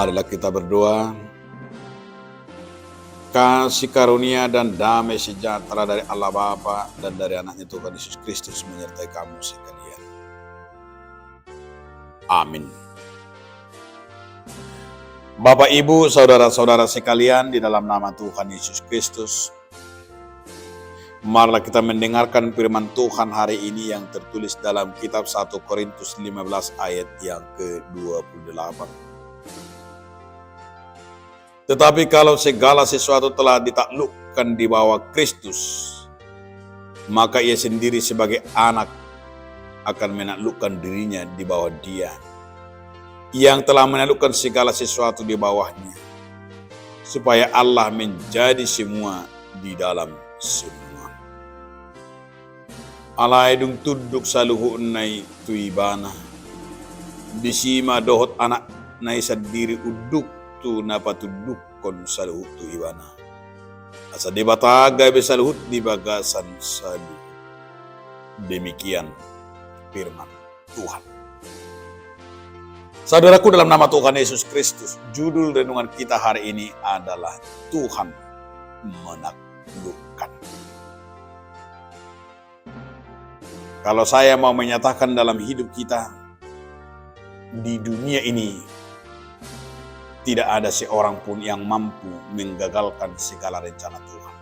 Marilah kita berdoa. Kasih karunia dan damai sejahtera dari Allah Bapa dan dari anaknya Tuhan Yesus Kristus menyertai kamu sekalian. Amin. Bapak, Ibu, saudara-saudara sekalian, di dalam nama Tuhan Yesus Kristus, marilah kita mendengarkan firman Tuhan hari ini yang tertulis dalam kitab 1 Korintus 15 ayat yang ke-28. Tetapi kalau segala sesuatu telah ditaklukkan di bawah Kristus, maka ia sendiri sebagai anak akan menaklukkan dirinya di bawah Dia, yang telah menaklukkan segala sesuatu di bawahnya, supaya Allah menjadi semua di dalam semua. Allah edung tuduk saluhu nai tuibana, bisima dohot anak nai sadiri uduk tu napa tuduk kon saluhu tuibana. Asa debataga besaluhut di bagasan salu. Demikian firman Tuhan. Saudaraku, dalam nama Tuhan Yesus Kristus, judul renungan kita hari ini adalah Tuhan menaklukkan. Kalau saya mau menyatakan dalam hidup kita, di dunia ini tidak ada seorang pun yang mampu menggagalkan segala rencana Tuhan.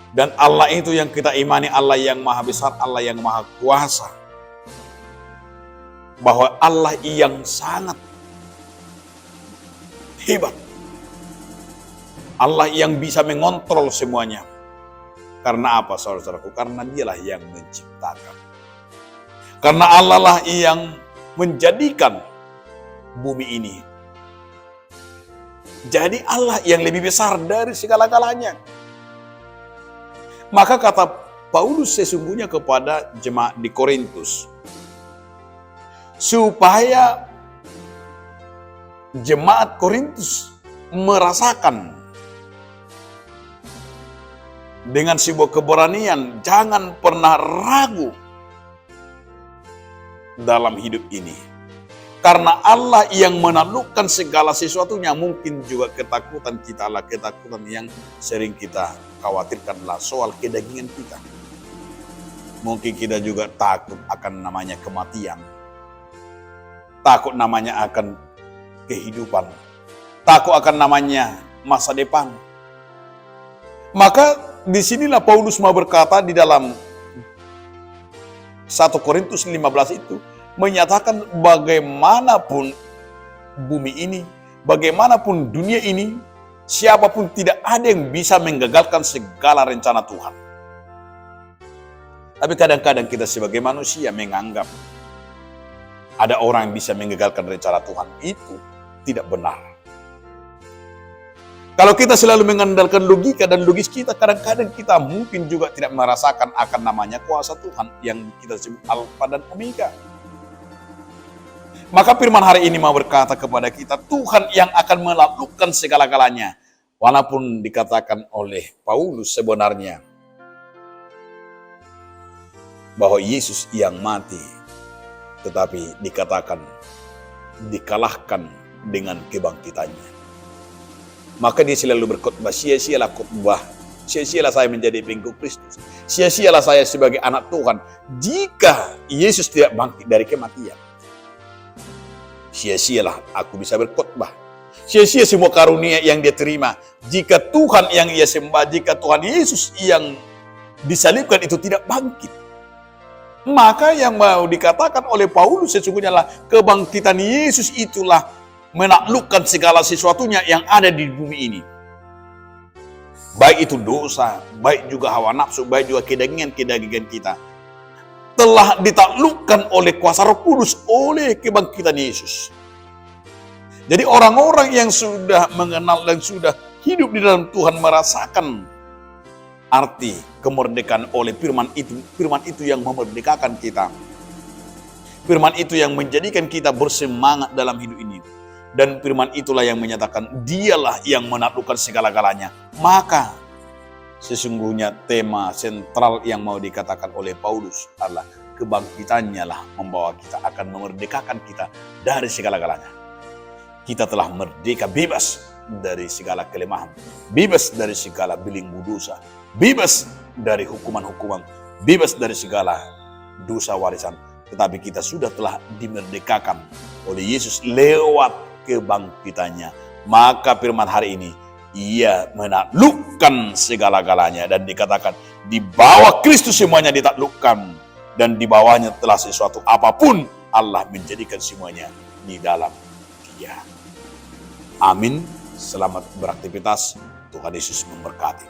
Dan Allah itu yang kita imani, Allah yang maha besar, Allah yang maha kuasa. Bahwa Allah yang sangat hebat. Allah yang bisa mengontrol semuanya. Karena apa, saudara-saudaraku? Karena Dialah yang menciptakan. Karena Allah lah yang menjadikan bumi ini. Jadi Allah yang lebih besar dari segala-galanya. Maka kata Paulus sesungguhnya kepada jemaat di Korintus, supaya jemaat Korintus merasakan dengan sebuah keberanian, jangan pernah ragu dalam hidup ini. Karena Allah yang menaklukkan segala sesuatunya, mungkin juga ketakutan kita adalah ketakutan yang sering kita khawatirkanlah soal kedagingan kita. Mungkin kita juga takut akan namanya kematian. Takut namanya akan kehidupan. Takut akan namanya masa depan. Maka disinilah Paulus mau berkata di dalam 1 Korintus 15 itu, menyatakan bagaimanapun bumi ini, bagaimanapun dunia ini, siapapun tidak ada yang bisa menggagalkan segala rencana Tuhan. Tapi kadang-kadang kita sebagai manusia menganggap ada orang yang bisa menggagalkan rencana Tuhan. Itu tidak benar. Kalau kita selalu mengandalkan logika dan logis kita, kadang-kadang kita mungkin juga tidak merasakan akan namanya kuasa Tuhan yang kita sebut Alfa dan Omega. Maka firman hari ini mau berkata kepada kita, Tuhan yang akan menaklukkan segala-galanya. Walaupun dikatakan oleh Paulus sebenarnya bahwa Yesus yang mati, tetapi dikatakan dikalahkan dengan kebangkitannya. Maka dia selalu berkhotbah, sia-sialah khotbah, sia-sialah saya menjadi pengikut Kristus, sia-sialah saya sebagai anak Tuhan jika Yesus tidak bangkit dari kematian. Sia-sialah aku bisa berkhotbah. Sia-sia semua karunia yang dia terima. Jika Tuhan yang ia sembah, jika Tuhan Yesus yang disalibkan itu tidak bangkit. Maka yang mau dikatakan oleh Paulus sesungguhnya adalah kebangkitan Yesus itulah menaklukkan segala sesuatunya yang ada di bumi ini. Baik itu dosa, baik juga hawa nafsu, baik juga kedagingan kita. Telah ditaklukkan oleh kuasa Roh Kudus oleh kebangkitan Yesus. Jadi orang-orang yang sudah mengenal dan sudah hidup di dalam Tuhan merasakan arti kemerdekaan oleh firman itu yang memerdekakan kita. Firman itu yang menjadikan kita bersemangat dalam hidup ini. Dan firman itulah yang menyatakan Dialah yang menaklukkan segala-galanya. Maka sesungguhnya tema sentral yang mau dikatakan oleh Paulus adalah kebangkitannya lah membawa kita, akan memerdekakan kita dari segala-galanya. Kita telah merdeka, bebas dari segala kelemahan, bebas dari segala belenggu dosa, bebas dari hukuman-hukuman, bebas dari segala dosa warisan. Tetapi kita sudah telah dimerdekakan oleh Yesus lewat kebangkitannya. Maka firman hari ini, Ia menaklukkan segala-galanya, dan dikatakan di bawah Kristus semuanya ditaklukkan, dan di bawahnya telah sesuatu apapun Allah menjadikan semuanya di dalam Dia. Amin. Selamat beraktivitas. Tuhan Yesus memberkati.